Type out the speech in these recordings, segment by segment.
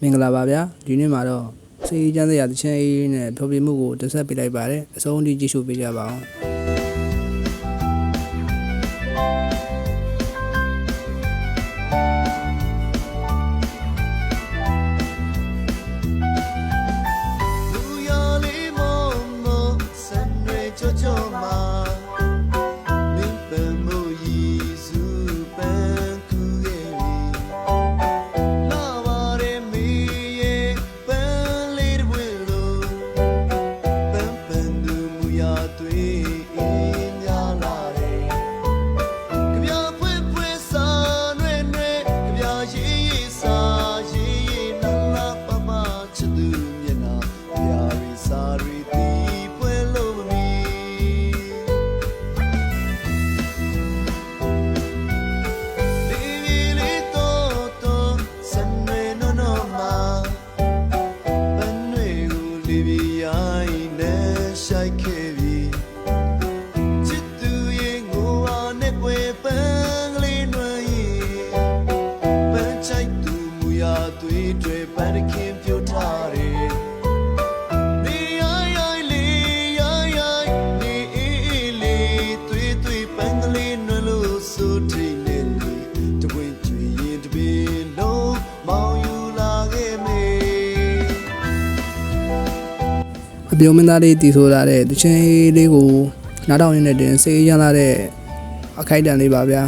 မင်္ဂလာပါဗျာဒီနေ့မှာတော့စေးချမ်းစရာတချင်အေးနဲ့ဖျော်ဖြေမှုကိုတင်ဆက်ပေးလိုက်ပါတယ်အဆုံးထိကြည့်ရှုပေးကြပါအောင်အပြုံးမင်းသားလေးတည်ဆိုလာတဲ့တချင်လေးကိုနားထောင်နေတဲ့တင်စေးရမ်းလာတဲ့အခိုက်အတန့်လေးပါဗျာ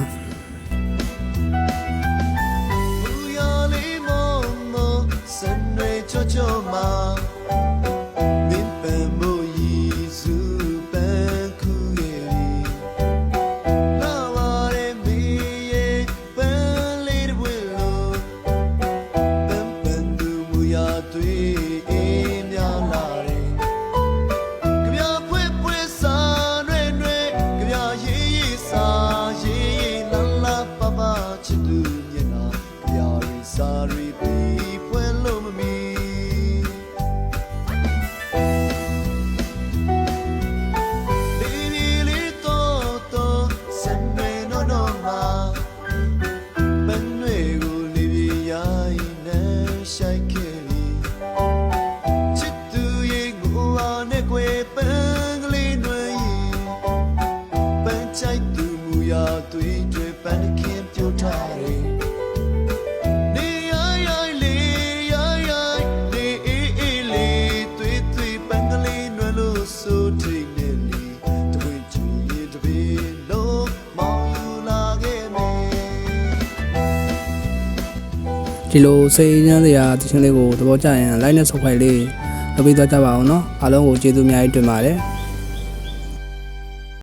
ဒီလိုစေးချမ်းစရာတချင်လေးကိုသဘောကျရင် like နဲ့ subscribe လေးလုပ်ပေးသွားကြပါအောင်เนาะအားလုံးကိုကျေးဇူးအများကြီးတင်ပါတယ်